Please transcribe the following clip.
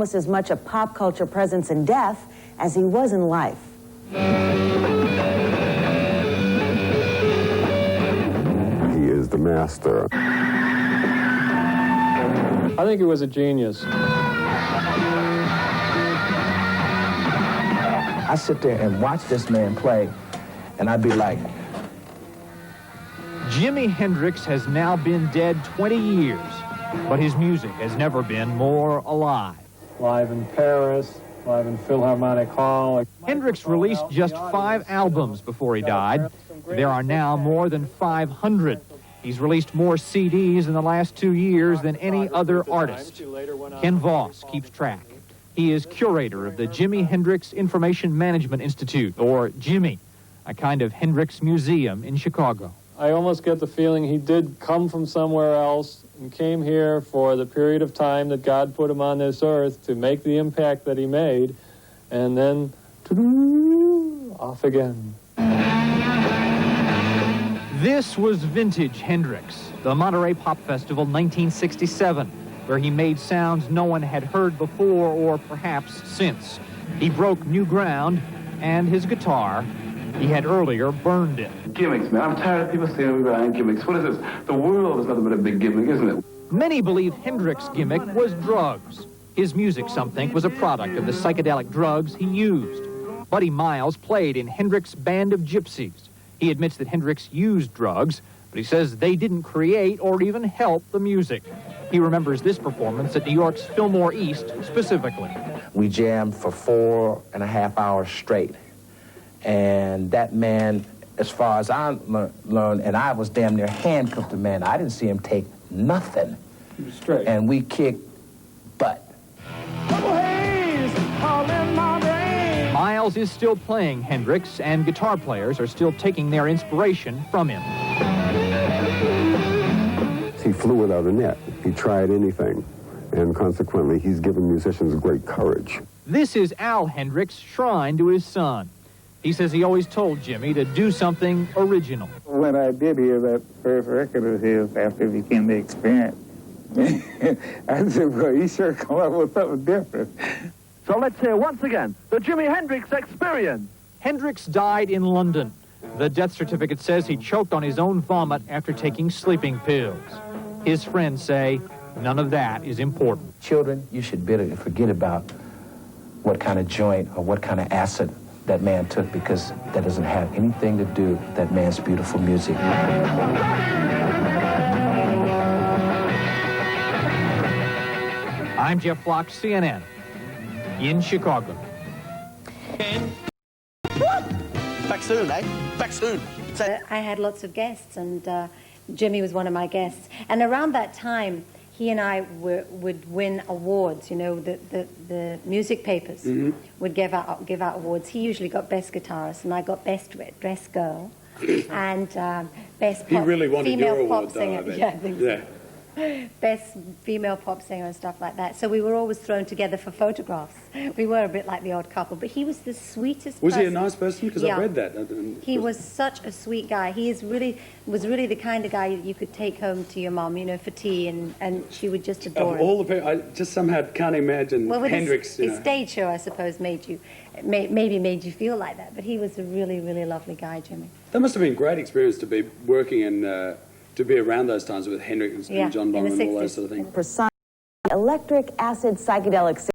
almost as much a pop culture presence in death as he was in life. He is the master. I think he was a genius. I sit there and watch this man play, and I'd be like... Jimi Hendrix has now been dead 20 years, but his music has never been more alive. Live in Paris, live in Philharmonic Hall. Hendrix released just 5 albums before he died. There are now more than 500. He's released more CDs in the last 2 years than any other artist. Ken Voss keeps track. He is curator of the Jimi Hendrix Information Management Institute, or Jimmy, a kind of Hendrix museum in Chicago. I almost get the feeling he did come from somewhere else and came here for the period of time that God put him on this earth to make the impact that he made, and then off again. This was vintage Hendrix, the Monterey Pop Festival 1967, where he made sounds no one had heard before or perhaps since. He broke new ground, and his guitar, he had earlier burned it. Gimmicks, man. I'm tired of people saying we behind gimmicks. What is this? The world is nothing but a big gimmick, isn't it? Many believe Hendrix's gimmick was drugs. His music, some think, was a product of the psychedelic drugs he used. Buddy Miles played in Hendrix's Band of Gypsies. He admits that Hendrix used drugs, but he says they didn't create or even help the music. He remembers this performance at New York's Fillmore East specifically. We jammed for 4.5 hours straight. And that man, as far as I learned, and I was damn near handcuffed to man. I didn't see him take nothing. He was straight. And we kicked butt. Miles is still playing Hendrix, and guitar players are still taking their inspiration from him. He flew without a net. He tried anything. And consequently, he's given musicians great courage. This is Al Hendrix' shrine to his son. He says he always told Jimmy to do something original. When I did hear that first record of his after it became The Experience, I said, well, he sure come up with something different. So let's hear once again the Jimi Hendrix Experience. Hendrix died in London. The death certificate says he choked on his own vomit after taking sleeping pills. His friends say none of that is important. Children, you should better forget about what kind of joint or what kind of acid that man took, because that doesn't have anything to do with that man's beautiful music. I'm Jeff Flock, CNN, in Chicago. Back soon, eh? Back soon. I had lots of guests, and Jimmy was one of my guests. And around that time, he and I would win awards. You know, the music papers would give out awards. He usually got best guitarist, and I got best dress girl, and best pop, really wanted female your pop award, singer. though, I bet. Yeah, I think so. Yeah. Best female pop singer and stuff like that. So we were always thrown together for photographs. We were a bit like the odd couple, but he was the sweetest Was person. he a nice person? Because Yeah. I read that. He was such a sweet guy. He was really the kind of guy you could take home to your mom, you know, for tea, and she would just adore Of him. all the people, I just somehow can't imagine Well, with Hendrix. his stage show, I suppose, maybe made you feel like that. But he was a really, really lovely guy, Jimmy. That must have been a great experience to be working and to be around those times with Hendrix and John Bonham and all those sort of things. Precise electric acid psychedelic